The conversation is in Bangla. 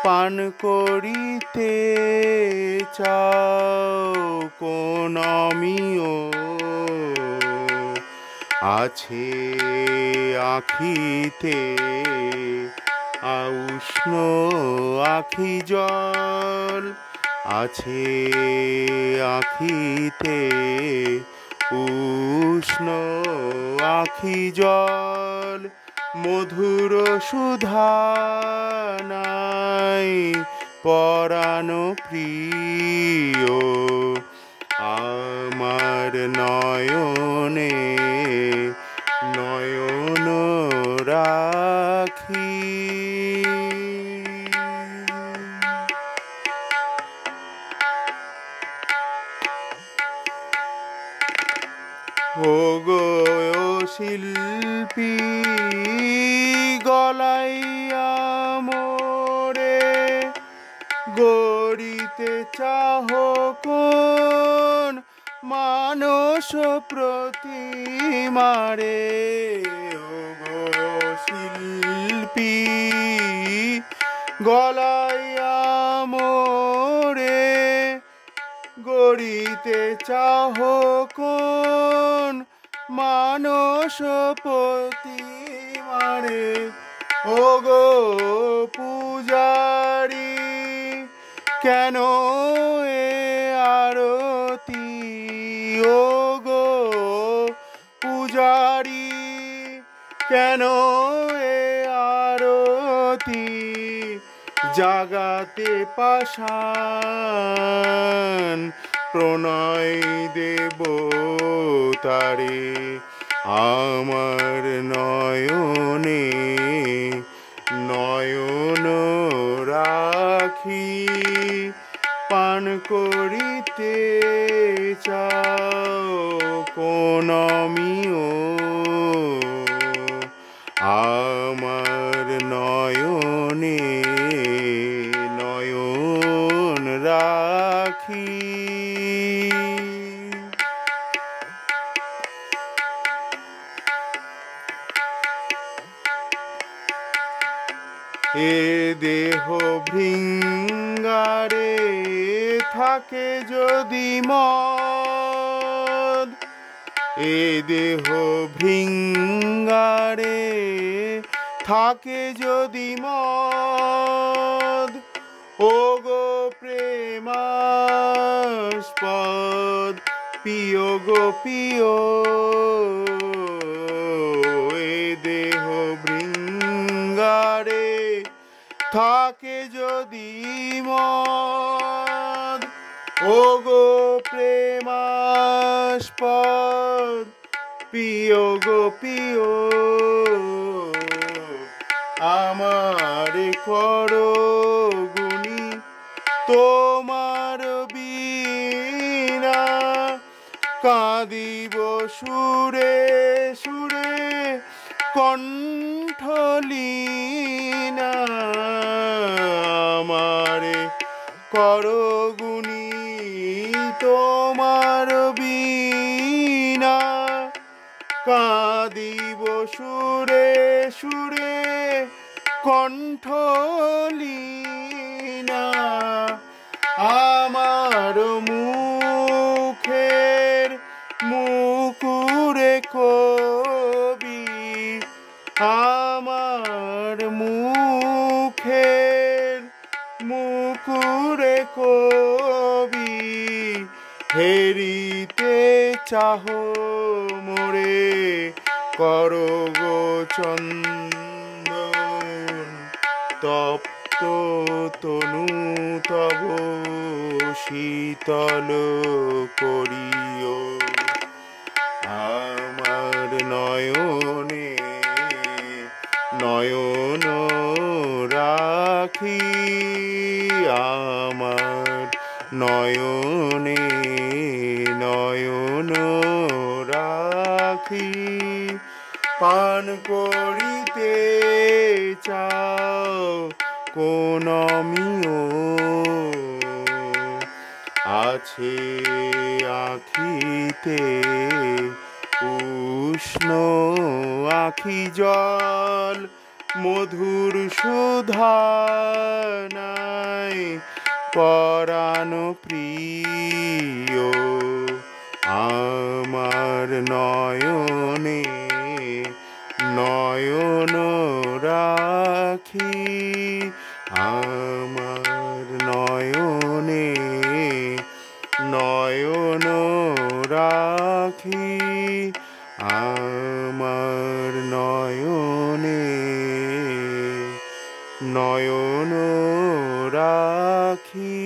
পান করিতে চাও কোন অমিয় আছে আখিতে উষ্ণ আখি জল আছে আখিতে উষ্ণ আখি জল মধুর সুধা নাই পরাণ প্রিয় আমার নয়নে নয়ন রাখি ও গো শিল্পী গলাইয়া মোরে গড়িতে চাহ কোন মানস প্রতিমারে ও গো শিল্পী গলাইয়া মোরে গড়িতে চাহ কোন মানস প্রতিমারে ও গো পূজারি কেন এ আরতি ও গো পূজারি কেন এ আরতি জাগাতে পাষাণ প্রণয় দেব তারে আমার নয়নে নয়ন রাখি পান করিতে চাও কোন অমিয় আমার নয়নে নয়ন রাখি এ দেহ ভৃঙ্গারে থাকে যদি মদ এ দেহ ভৃঙ্গারে থাকে যদি মদ ও গো প্রেমাস্পদ পিয় গো পিয় এ দেহ ভৃঙ্গারে থাকে যদি মদ ও গো প্রেমাস্পদ পিয় গো পিয় আমার করো গুণী তোমার বিনা কাঁদিব সুরে সুরে কণ্ঠলীনা আমারে করো গুণী তোমার বিনা কাঁদিব সুরে সুরে কণ্ঠলীনা আমার মুখের মুকুরে কবি আমার মুখের মুকুরে কবি হেরিতে চাহ মোরে করো গো চন্দন তপ্ত তনু তব শীতল করিও আমার নয়নে নয়ন রাখি আমার নয়নে নয়ন রাখি পান করিতে চাও কোন অমিয় আছে আখিতে উষ্ণ আখি জল মধুর সুধা পরাণ প্রিয় আমার নয়নে নয়ন রাখি আমার নয়নে নয়ন রাখি আমার নয়নে নয়ন রাখি।